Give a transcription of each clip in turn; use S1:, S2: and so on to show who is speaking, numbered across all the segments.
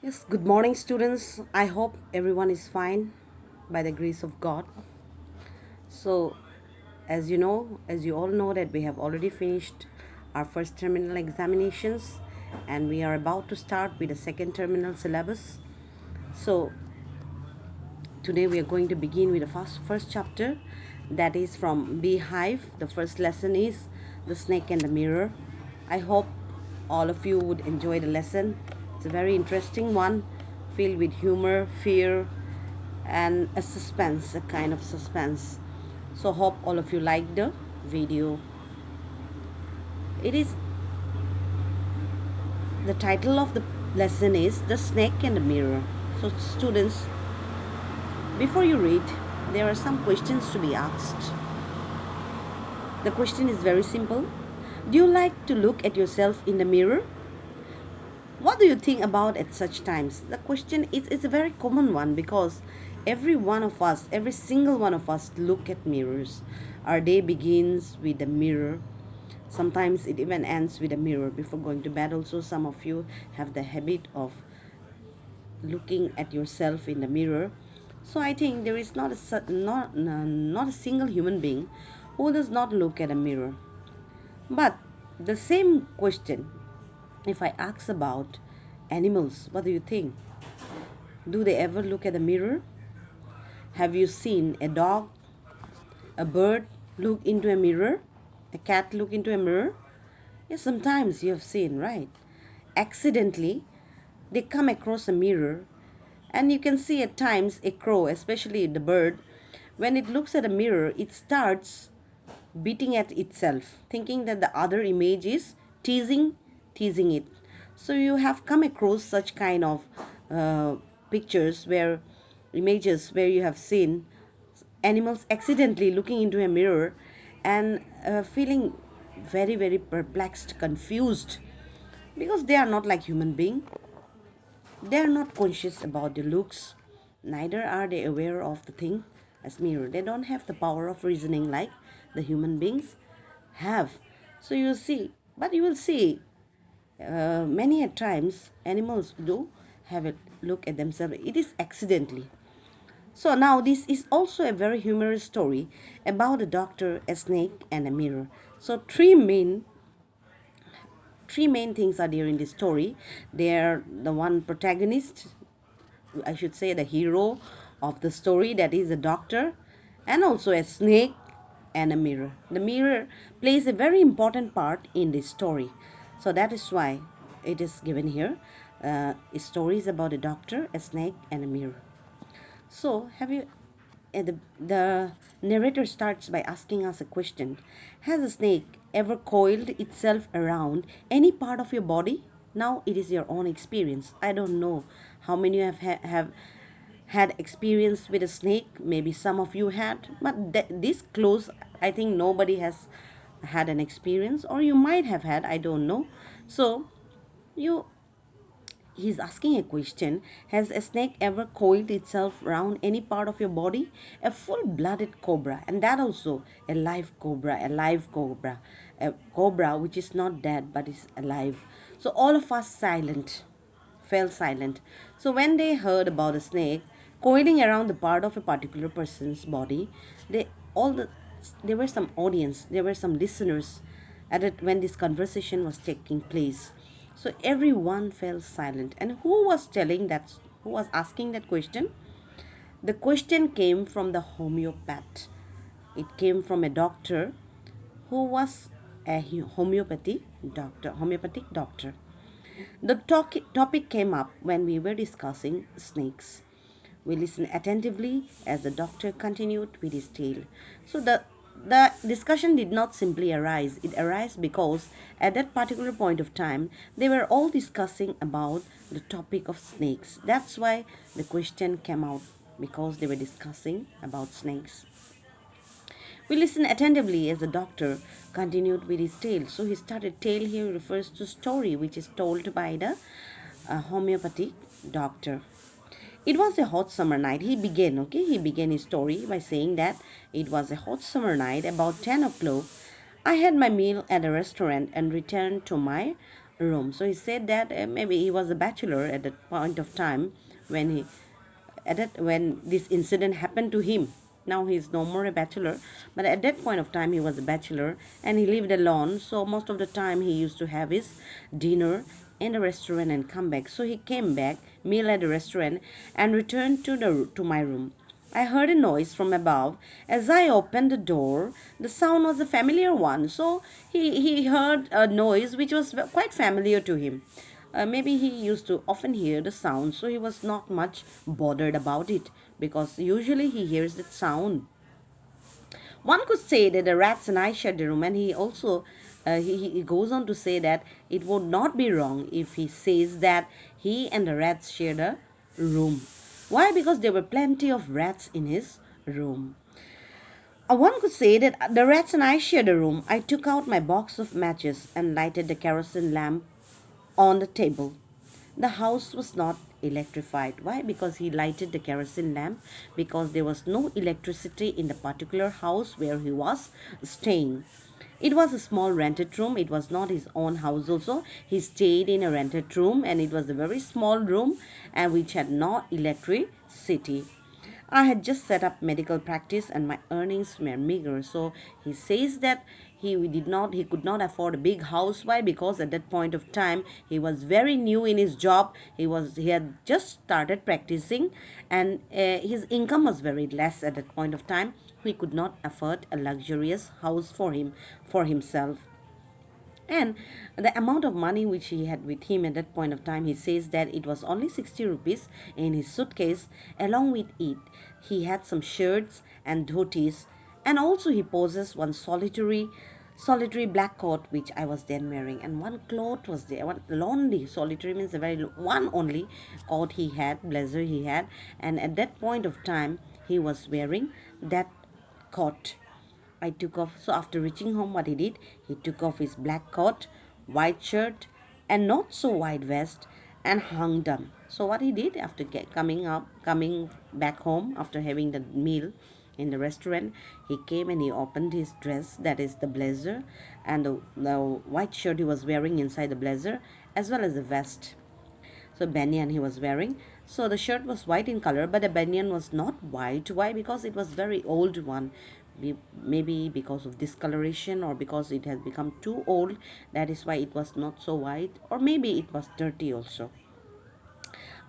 S1: Yes, good morning, students. I hope everyone is fine by the grace of God. So, as you all know, that we have already finished our first terminal examinations and we are about to start with the second terminal syllabus. So, today we are going to begin with the first chapter, that is from Beehive. The first lesson is the snake and the mirror. I hope all of you would enjoy the lesson. It's a very interesting one, filled with humor, fear, and a suspense, a kind of suspense. So hope all of you like the video. It is the title of the lesson is the snake and the mirror. So students, before you read, there are some questions to be asked. The question is very simple. Do you like to look at yourself in the mirror? What do you think about at such times? The question is a very common one because every one of us, every single one of us look at mirrors. Our day begins with a mirror. Sometimes it even ends with a mirror before going to bed. Also, some of you have the habit of looking at yourself in the mirror. So I think there is not a single human being who does not look at a mirror. But the same question, if I ask about animals, what do you think? Do they ever look at a mirror? Have you seen a dog, a bird look into a mirror? A cat look into a mirror? Yes, sometimes you have seen, right? Accidentally, they come across a mirror, and you can see at times a crow, especially the bird, when it looks at a mirror, it starts beating at itself, thinking that the other image is teasing it. So you have come across such kind of uh, pictures where images where you have seen animals accidentally looking into a mirror and feeling very perplexed, confused, because they are not like human being. They are not conscious about their looks, neither are they aware of the thing as mirror. They don't have the power of reasoning like the human beings have. So you see, but you will see many a times animals do have a look at themselves. It is accidentally. So now this is also a very humorous story about a doctor, a snake, and a mirror. So three main things are there in this story. They are the one protagonist, I should say the hero of the story, that is a doctor, and also a snake and a mirror. The mirror plays a very important part in this story. So that is why it is given here. Stories about a doctor, a snake, and a mirror. So, the narrator starts by asking us a question. Has a snake ever coiled itself around any part of your body? Now it is your own experience. I don't know how many have had experience with a snake. Maybe some of you had, but this close, I think nobody has had an experience, or you might have had, I don't know. So, you he's asking a question. Has a snake ever coiled itself around any part of your body? A full-blooded cobra, and that also a live cobra, a cobra which is not dead but is alive. So all of us fell silent. So when they heard about a snake coiling around the part of a particular person's body, they all the there were some audience, there were some listeners at it when this conversation was taking place. So everyone fell silent. And who was asking that question? The question came from the homeopath. It came from a doctor who was a homeopathic doctor. The topic came up when we were discussing snakes. We listened attentively as the doctor continued with his tale. So the discussion did not simply arise. It arose because at that particular point of time they were all discussing about the topic of snakes. That's why the question came out, because they were discussing about snakes. We listened attentively as the doctor continued with his tale. So he started. Tale here refers to story which is told by the homeopathic doctor. It was a hot summer night. He began his story by saying that it was a hot summer night about 10 o'clock. I had my meal at a restaurant and returned to my room. So he said that maybe he was a bachelor at that point of time when when this incident happened to him. Now he's no more a bachelor, but at that point of time he was a bachelor and he lived alone. So most of the time he used to have his dinner in a restaurant and come back. So he came back, meal at the restaurant, and returned to my room. I heard a noise from above. As I opened the door, the sound was a familiar one. So he heard a noise which was quite familiar to him. Maybe he used to often hear the sound, so he was not much bothered about it because usually he hears that sound. One could say that the rats and I shared the room, and he also he goes on to say that it would not be wrong if he says that he and the rats shared a room. Why? Because there were plenty of rats in his room. One could say that the rats and I shared a room. I took out my box of matches and lighted the kerosene lamp on the table. The house was not electrified. Why? Because he lighted the kerosene lamp because there was no electricity in the particular house where he was staying. It was a small rented room. It was not his own house also. He stayed in a rented room and it was a very small room and which had no electricity. I had just set up medical practice and my earnings were meager. So he says that he could not afford a big house. Why? Because at that point of time he was very new in his job. He had just started practicing and his income was very less at that point of time. He could not afford a luxurious house for himself. And the amount of money which he had with him at that point of time, he says that it was only 60 rupees in his suitcase. Along with it, he had some shirts and dhotis, and also he possessed one solitary black coat which I was then wearing, and one cloth was there, one lonely solitary means a very one only coat he had, blazer he had, and at that point of time he was wearing that coat. I took off. So after reaching home, what he did, he took off his black coat, white shirt, and not so white vest, and hung them. So what he did after coming back home after having the meal in the restaurant, he came and he opened his dress, that is the blazer, and the white shirt he was wearing inside the blazer, as well as the vest. So banyan he was wearing. So the shirt was white in color, but the banyan was not white. Why? Because it was very old one. Maybe because of discoloration or because it has become too old. That is why it was not so white, or maybe it was dirty also.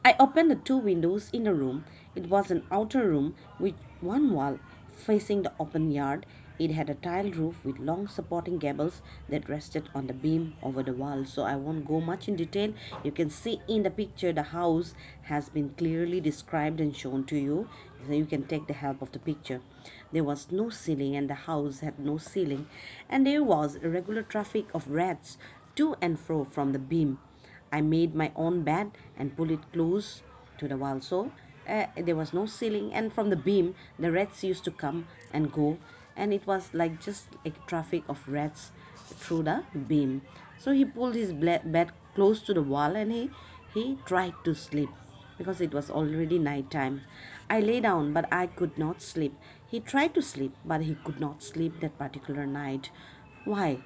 S1: I opened the two windows in the room. It was an outer room with one wall facing the open yard. It had a tiled roof with long supporting gables that rested on the beam over the wall. So I won't go much in detail. You can see in the picture the house has been clearly described and shown to you. So you can take the help of the picture. There was no ceiling and the house had no ceiling, and there was a regular traffic of rats to and fro from the beam. I made my own bed and pulled it close to the wall. So there was no ceiling, and from the beam, the rats used to come and go, and it was like just a traffic of rats through the beam. So he pulled his bed close to the wall and he tried to sleep because it was already night time. I lay down, but I could not sleep. He tried to sleep, but he could not sleep that particular night. Why?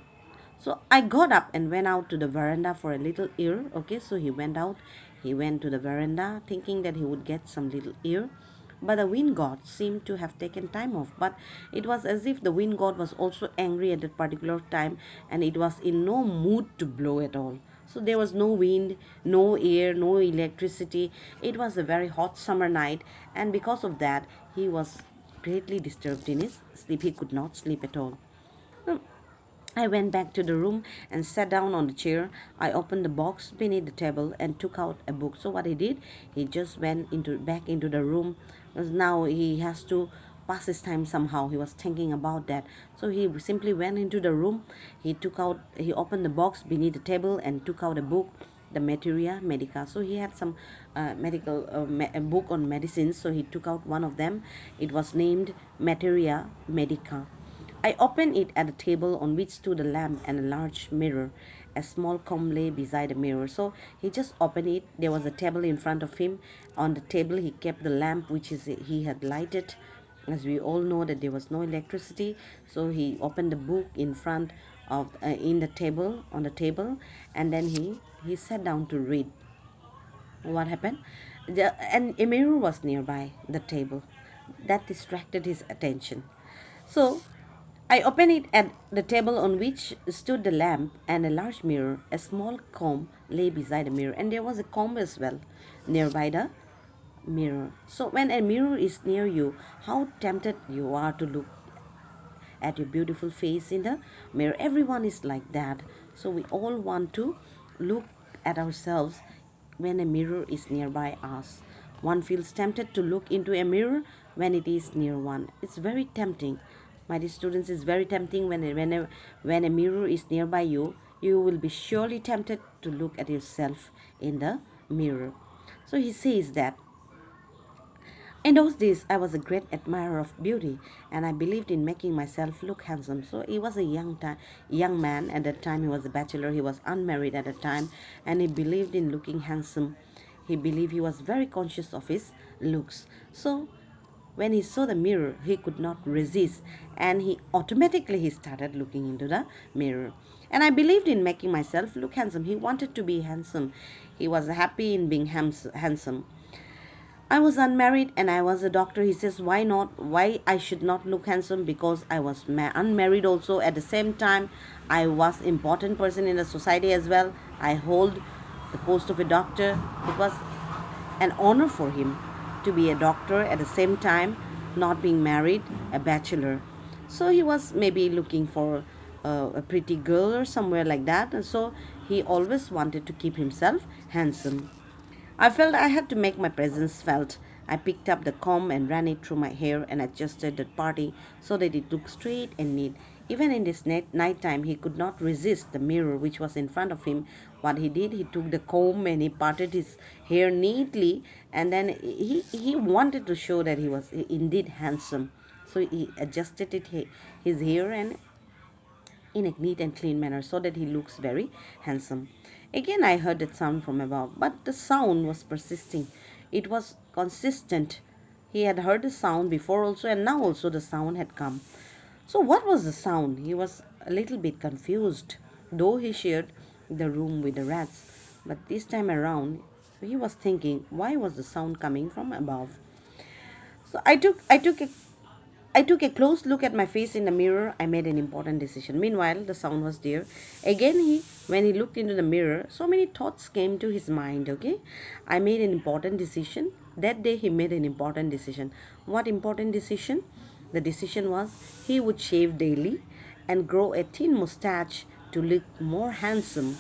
S1: So I got up and went out to the veranda for a little air. Okay, so he went out. He went to the veranda thinking that he would get some little air. But the wind god seemed to have taken time off. But it was as if the wind god was also angry at that particular time and it was in no mood to blow at all. So there was no wind, no air, no electricity. It was a very hot summer night, and because of that, he was greatly disturbed in his sleep. He could not sleep at all. I went back to the room and sat down on the chair. I opened the box beneath the table and took out a book. So what he did, he just went into back into the room because now he has to pass his time somehow. He was thinking about that. So he simply went into the room. He opened the box beneath the table and took out a book, the Materia Medica. So he had some a book on medicines. So he took out one of them. It was named Materia Medica. I opened it at a table on which stood a lamp and a large mirror. A small comb lay beside the mirror. So he just opened it. There was a table in front of him. On the table he kept the lamp he had lighted. As we all know that there was no electricity. So he opened the book in front of in the table on the table, and then he sat down to read. What happened? And a mirror was nearby the table. That distracted his attention. So I opened it at the table on which stood the lamp and a large mirror. A small comb lay beside the mirror, and there was a comb as well nearby the mirror. So when a mirror is near you, how tempted you are to look at your beautiful face in the mirror. Everyone is like that. So we all want to look at ourselves when a mirror is nearby us. One feels tempted to look into a mirror when it is near one. It's very tempting. My dear students, it's very tempting when a mirror is nearby you. You will be surely tempted to look at yourself in the mirror. So he says that in those days, I was a great admirer of beauty, and I believed in making myself look handsome. So he was a young man at that time. He was a bachelor. He was unmarried at that time, and he believed in looking handsome. He believed he was very conscious of his looks. So when he saw the mirror, he could not resist, and he started looking into the mirror. And I believed in making myself look handsome. He wanted to be handsome. He was happy in being handsome. I was unmarried and I was a doctor. He says, why not? Why I should not look handsome? Because I was unmarried also. At the same time, I was important person in the society as well. I hold the post of a doctor. It was an honor for him to be a doctor at the same time, not being married, a bachelor. So he was maybe looking for a pretty girl or somewhere like that. And so he always wanted to keep himself handsome. I felt I had to make my presence felt. I picked up the comb and ran it through my hair and adjusted the party so that it looked straight and neat. Even in this night time, he could not resist the mirror which was in front of him. What he did, he took the comb and he parted his hair neatly, and then he wanted to show that he was indeed handsome. So he adjusted his hair and in a neat and clean manner so that he looks very handsome. Again, I heard that sound from above, but the sound was persisting. It was consistent. He had heard the sound before also, and now also the sound had come. So, what was the sound? He was a little bit confused, though he shared the room with the rats. But this time around, he was thinking, why was the sound coming from above? So I took a close look at my face in the mirror. I made an important decision. Meanwhile, the sound was there. Again, when he looked into the mirror, so many thoughts came to his mind. Okay, I made an important decision. That day, he made an important decision. What important decision? The decision was he would shave daily and grow a thin mustache to look more handsome.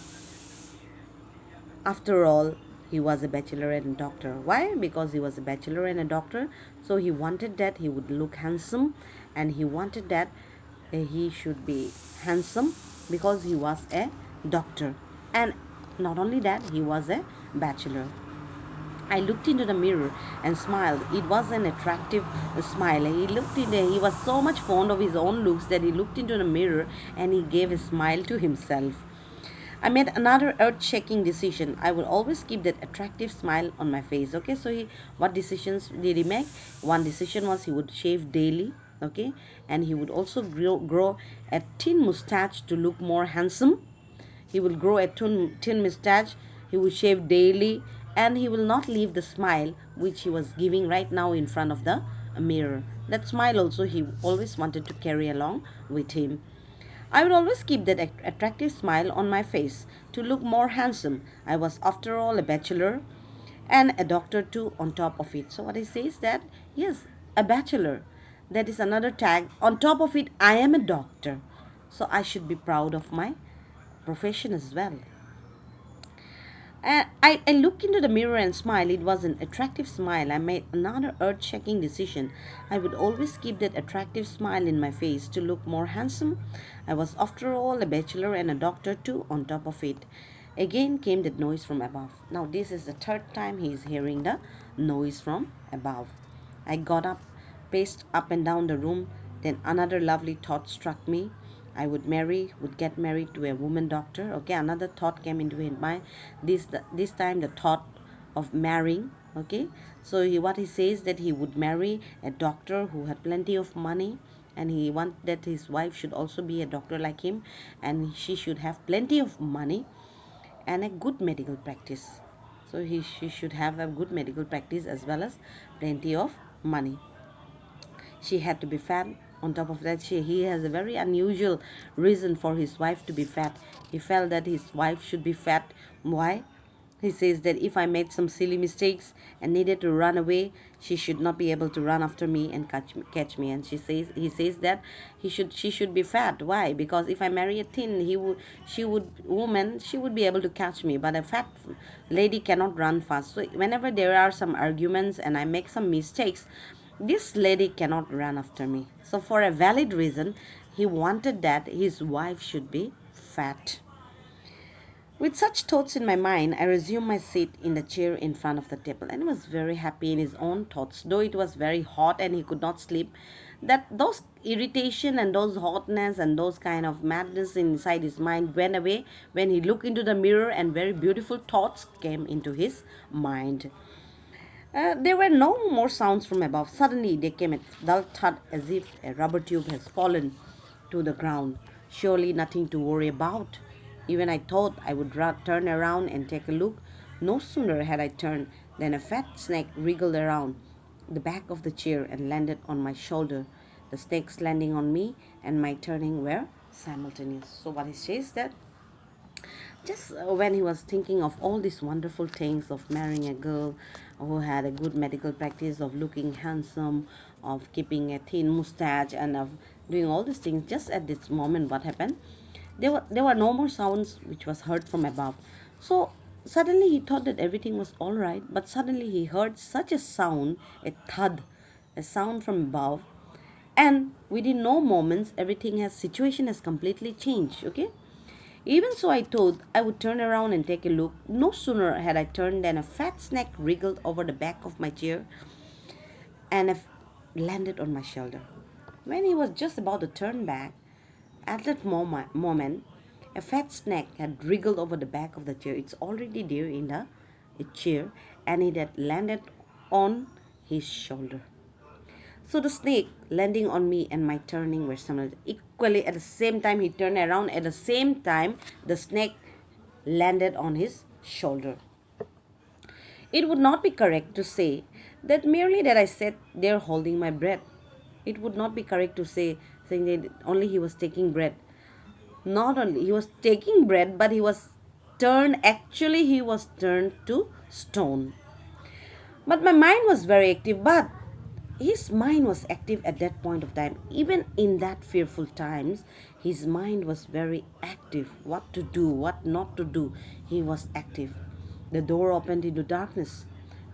S1: After all, he was a bachelor and a doctor. Why? Because he was a bachelor and a doctor. So he wanted that he would look handsome, and he wanted that he should be handsome because he was a doctor. And not only that, he was a bachelor. I looked into the mirror and smiled. It was an attractive smile. He was so much fond of his own looks that he looked into the mirror and he gave a smile to himself. I made another earth-shaking decision. I will always keep that attractive smile on my face. Okay, so what decisions did he make? One decision was he would shave daily. Okay, and he would also grow a thin mustache to look more handsome. He will grow a thin mustache. He will shave daily, and he will not leave the smile which he was giving right now in front of the mirror. That smile also he always wanted to carry along with him. I would always keep that attractive smile on my face to look more handsome. I was, after all, a bachelor and a doctor too on top of it. So, what I say is that, yes, a bachelor. That is another tag. On top of it, I am a doctor. So, I should be proud of my profession as well. I looked into the mirror and smiled. It was an attractive smile. I made another earth shaking decision. I would always keep that attractive smile in my face to look more handsome. I was, after all, a bachelor and a doctor too, on top of it. Again came that noise from above. Now, this is the third time he is hearing the noise from above. I got up, paced up and down the room. Then another lovely thought struck me. I would get married to a woman doctor. Okay, another thought came into his mind. This time the thought of marrying. Okay, so what he says that he would marry a doctor who had plenty of money, and he wanted that his wife should also be a doctor like him, and she should have plenty of money and a good medical practice. So she should have a good medical practice as well as plenty of money. She had to be fat. On top of that, he has a very unusual reason for his wife to be fat. He felt that his wife should be fat. Why? He says that if I made some silly mistakes and needed to run away, she should not be able to run after me and catch me. And he says that she should be fat. Why? Because if I marry a thin, she would be able to catch me. But a fat lady cannot run fast. So whenever there are some arguments and I make some mistakes, this lady cannot run after me. So for a valid reason, he wanted that his wife should be fat. With such thoughts in my mind, I resumed my seat in the chair in front of the table and was very happy in his own thoughts. Though it was very hot and he could not sleep, that those irritation and those hotness and those kind of madness inside his mind went away when he looked into the mirror and very beautiful thoughts came into his mind. There were no more sounds from above. Suddenly there came a dull thud as if a rubber tube has fallen to the ground. Surely nothing to worry about. Even I thought I would turn around and take a look. No sooner had I turned than a fat snake wriggled around the back of the chair and landed on my shoulder. The snake's landing on me and my turning were simultaneous. So what he says that just when he was thinking of all these wonderful things of marrying a girl who had a good medical practice, of looking handsome, of keeping a thin mustache, and of doing all these things, just at this moment what happened, there were no more sounds which was heard from above. So suddenly he thought that everything was all right, but suddenly he heard such a sound, a thud, a sound from above, and within no moments everything has situation has completely changed. Okay, even so, I thought I would turn around and take a look. No sooner had I turned than a fat snake wriggled over the back of my chair and landed on my shoulder. When he was just about to turn back, at that moment, a fat snake had wriggled over the back of the chair. It's already there in the chair, and it had landed on his shoulder. So the snake landing on me and my turning were similar. Equally, at the same time, he turned around. At the same time, the snake landed on his shoulder. It would not be correct to say that merely that I sat there holding my breath. It would not be correct to say saying that only he was taking breath. Not only he was taking breath, but he was turned to stone. But my mind was very active, but his mind was active at that point of time. Even in that fearful times, his mind was very active. What to do, what not to do, he was active. The door opened into darkness.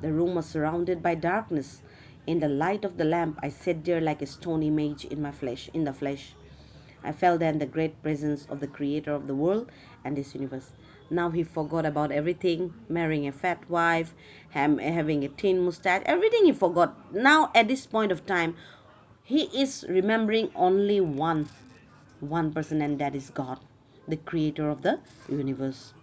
S1: The room was surrounded by darkness. In the light of the lamp, I sat there like a stone image in the flesh. I felt then the great presence of the creator of the world and this universe. Now he forgot about everything, marrying a fat wife, having a thin mustache, everything he forgot. Now at this point of time, he is remembering only one person, and that is God, the creator of the universe.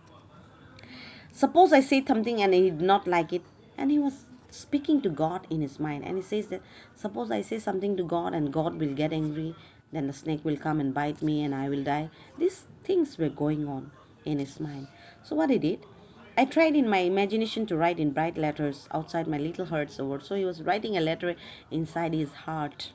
S1: Suppose I say something and he did not like it, and he was speaking to God in his mind, and he says that suppose I say something to God and God will get angry, then the snake will come and bite me and I will die. These things were going on in his mind. So what he did, I tried in my imagination to write in bright letters outside my little heart's over. So he was writing a letter inside his heart.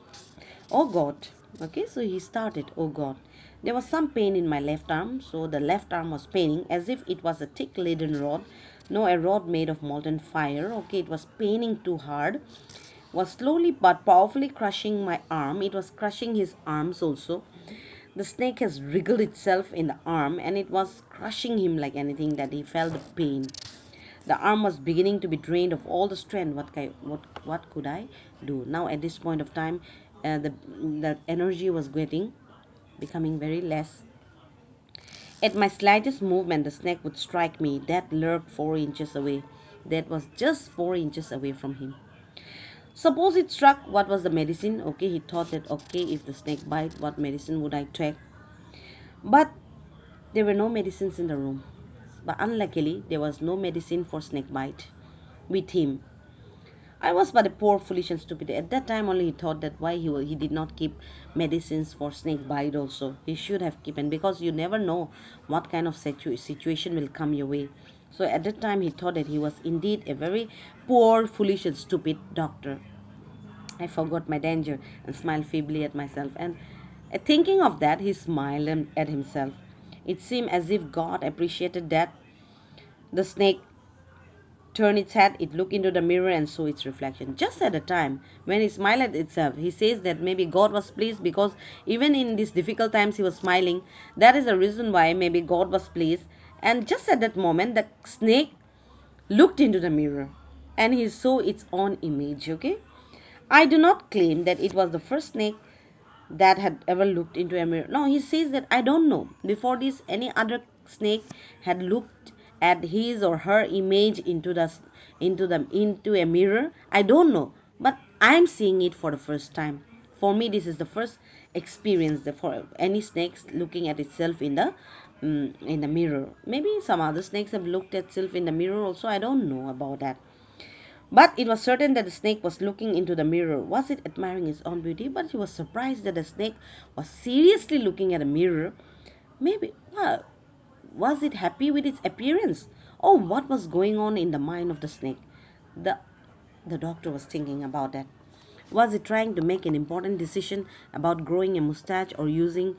S1: Oh God. Okay, so he started, oh God. There was some pain in my left arm, so the left arm was paining as if it was a thick leaden rod. No, a rod made of molten fire. Okay, it was paining too hard. Was slowly but powerfully crushing my arm. It was crushing his arms also. The snake has wriggled itself in the arm and it was crushing him like anything that he felt the pain. The arm was beginning to be drained of all the strength. What could I do? Now at this point of time, the energy was becoming very less. At my slightest movement, the snake would strike me. That lurked 4 inches away. That was just 4 inches away from him. Suppose it struck, what was the medicine? Okay, he thought that, okay, if the snake bite, what medicine would I take? But there were no medicines in the room. But unluckily, there was no medicine for snake bite with him. I was but a poor, foolish, and stupid. At that time only he thought that why he did not keep medicines for snake bite also. He should have kept, because you never know what kind of situation will come your way. So at that time he thought that he was indeed a very poor, foolish, and stupid doctor. I forgot my danger and smiled feebly at myself. And thinking of that, he smiled at himself. It seemed as if God appreciated that. The snake turned its head, it looked into the mirror and saw its reflection. Just at the time when he smiled at itself, he says that maybe God was pleased, because even in these difficult times he was smiling. That is the reason why maybe God was pleased. And just at that moment, the snake looked into the mirror and he saw its own image. Okay, I do not claim that it was the first snake that had ever looked into a mirror. No, he says that I don't know. Before this, any other snake had looked at his or her image into a mirror. I don't know, but I'm seeing it for the first time. For me, this is the first experience for any snakes looking at itself in the mirror. Maybe some other snakes have looked at itself in the mirror also. I don't know about that. But it was certain that the snake was looking into the mirror. Was it admiring its own beauty? But he was surprised that the snake was seriously looking at a mirror. Maybe, well, was it happy with its appearance? Oh, what was going on in the mind of the snake? The, the doctor was thinking about that. Was it trying to make an important decision about growing a mustache or using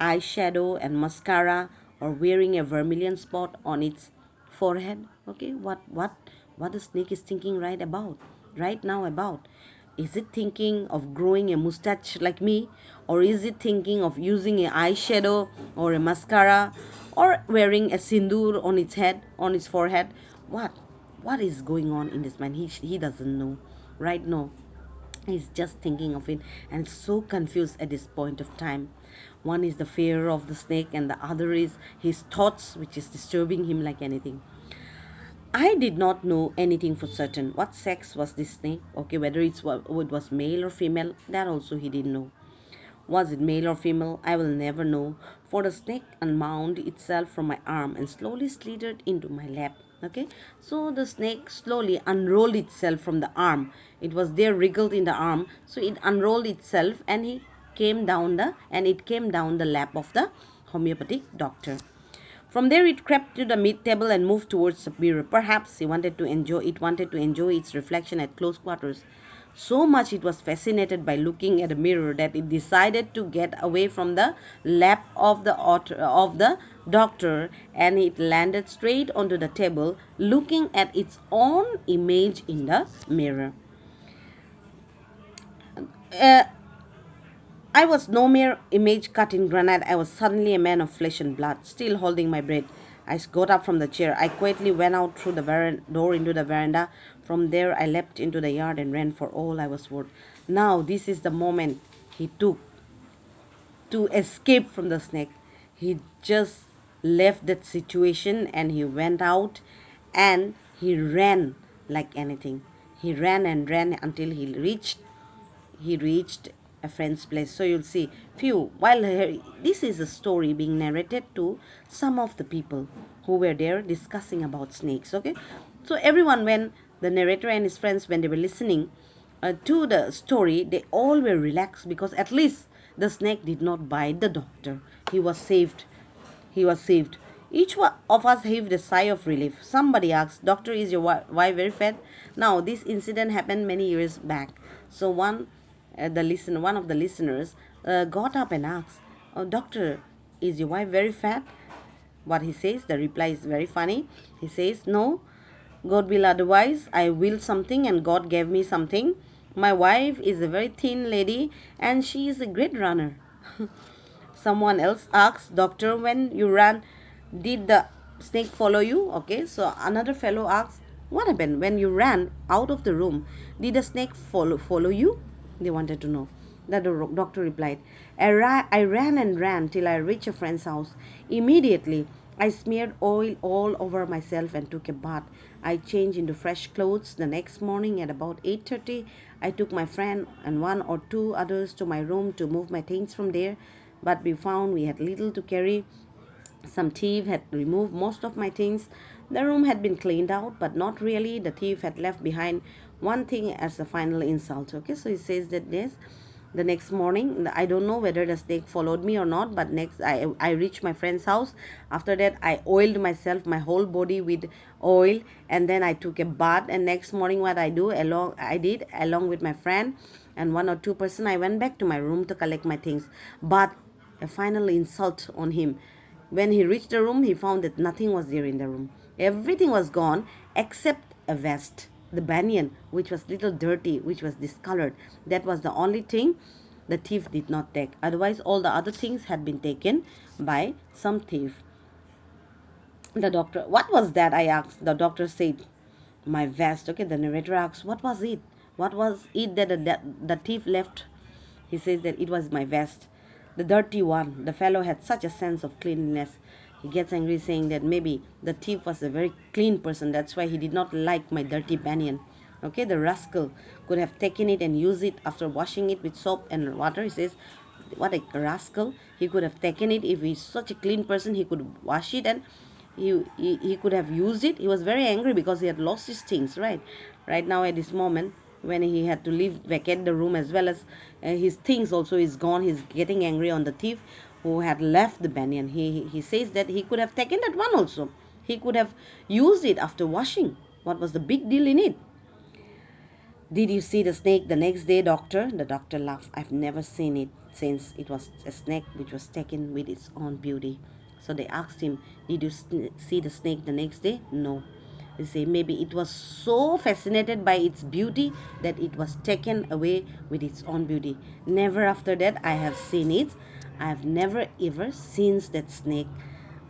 S1: eyeshadow and mascara or wearing a vermilion spot on its forehead? Okay, what the snake is thinking right now about? Is it thinking of growing a mustache like me, or is it thinking of using a eyeshadow or a mascara or wearing a sindoor on its head, on its forehead? What is going on in this mind? He doesn't know right now. He's just thinking of it and so confused at this point of time. One is the fear of the snake, and the other is his thoughts, which is disturbing him like anything. I did not know anything for certain. What sex was this snake? Okay, whether it was male or female, that also he didn't know. Was it male or female? I will never know, for the snake unwound itself from my arm and slowly slithered into my lap. Okay, so the snake slowly unrolled itself from the arm. It was there wriggled in the arm, so it unrolled itself and it came down the lap of the homeopathic doctor. From there it crept to the mid table and moved towards the mirror. Perhaps it wanted to enjoy its reflection at close quarters. So much it was fascinated by looking at the mirror that it decided to get away from the lap of the doctor, and it landed straight onto the table looking at its own image in the mirror. Uh, I was no mere image cut in granite. I was suddenly a man of flesh and blood, still holding my breath. I got up from the chair. I quietly went out through the door into the veranda. From there, I leapt into the yard and ran for all I was worth. Now, this is the moment he took to escape from the snake. He just left that situation and he went out and he ran like anything. He ran and ran until he reached a friend's place. So you'll see, this is a story being narrated to some of the people who were there discussing about snakes. Okay, so everyone, when the narrator and his friends, when they were listening to the story, they all were relaxed, because at least the snake did not bite the doctor. He was saved. He was saved. Each one of us heaved a sigh of relief. Somebody asked, Doctor, is your wife very fat? Now, this incident happened many years back. So one of the listeners got up and asked, oh, Doctor, is your wife very fat? What he says, the reply is very funny. He says, no, God will otherwise. I will something and God gave me something. My wife is a very thin lady and she is a great runner. Someone else asks, Doctor, when you ran, did the snake follow you? Okay, so another fellow asks, what happened when you ran out of the room? Did the snake follow you? They wanted to know. That the doctor replied, I ran and ran till I reached a friend's house. Immediately, I smeared oil all over myself and took a bath. I changed into fresh clothes. The next morning at about 8:30, I took my friend and one or two others to my room to move my things from there. But we found we had little to carry. Some thief had removed most of my things. The room had been cleaned out, but not really. The thief had left behind one thing as a final insult. Okay, so he says that this, the next morning, I don't know whether the snake followed me or not, but next I reached my friend's house. After that, I oiled myself, my whole body with oil, and then I took a bath. And next morning, what I did along with my friend and one or two person, I went back to my room to collect my things. But a final insult on him. When he reached the room, he found that nothing was there in the room. Everything was gone except a vest, the banyan, which was little dirty, which was discolored. That was the only thing the thief did not take. Otherwise, all the other things had been taken by some thief. The doctor, what was that? I asked. The doctor said, my vest. Okay, the narrator asks, what was it? What was it that the thief left? He says that it was my vest, the dirty one. The fellow had such a sense of cleanliness. He gets angry, saying that maybe the thief was a very clean person. That's why he did not like my dirty banyan. Okay, the rascal could have taken it and used it after washing it with soap and water. He says, what a rascal. He could have taken it. If he's such a clean person, he could wash it and he could have used it. He was very angry because he had lost his things, right now at this moment, when he had to leave vacate the room, as well as his things also is gone. He's getting angry on the thief who had left the banyan. He says that he could have taken that one also. He could have used it after washing. What was the big deal in it? Did you see the snake the next day, doctor? The doctor laughed. I've never seen it since it was a snake which was taken with its own beauty. So they asked him, did you see the snake the next day? No. They say maybe it was so fascinated by its beauty that it was taken away with its own beauty. Never after that I have seen it. I have never ever seen that snake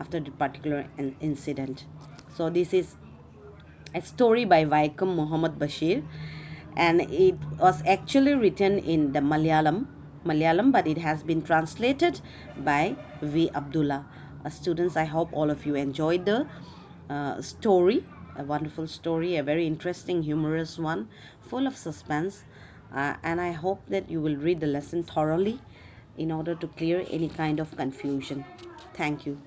S1: after the particular incident. So this is a story by Vaikom Muhammad Bashir, and it was actually written in the Malayalam, but it has been translated by V. Abdullah. Students, I hope all of you enjoyed the story, a wonderful story, a very interesting, humorous one, full of suspense, and I hope that you will read the lesson thoroughly in order to clear any kind of confusion. Thank you.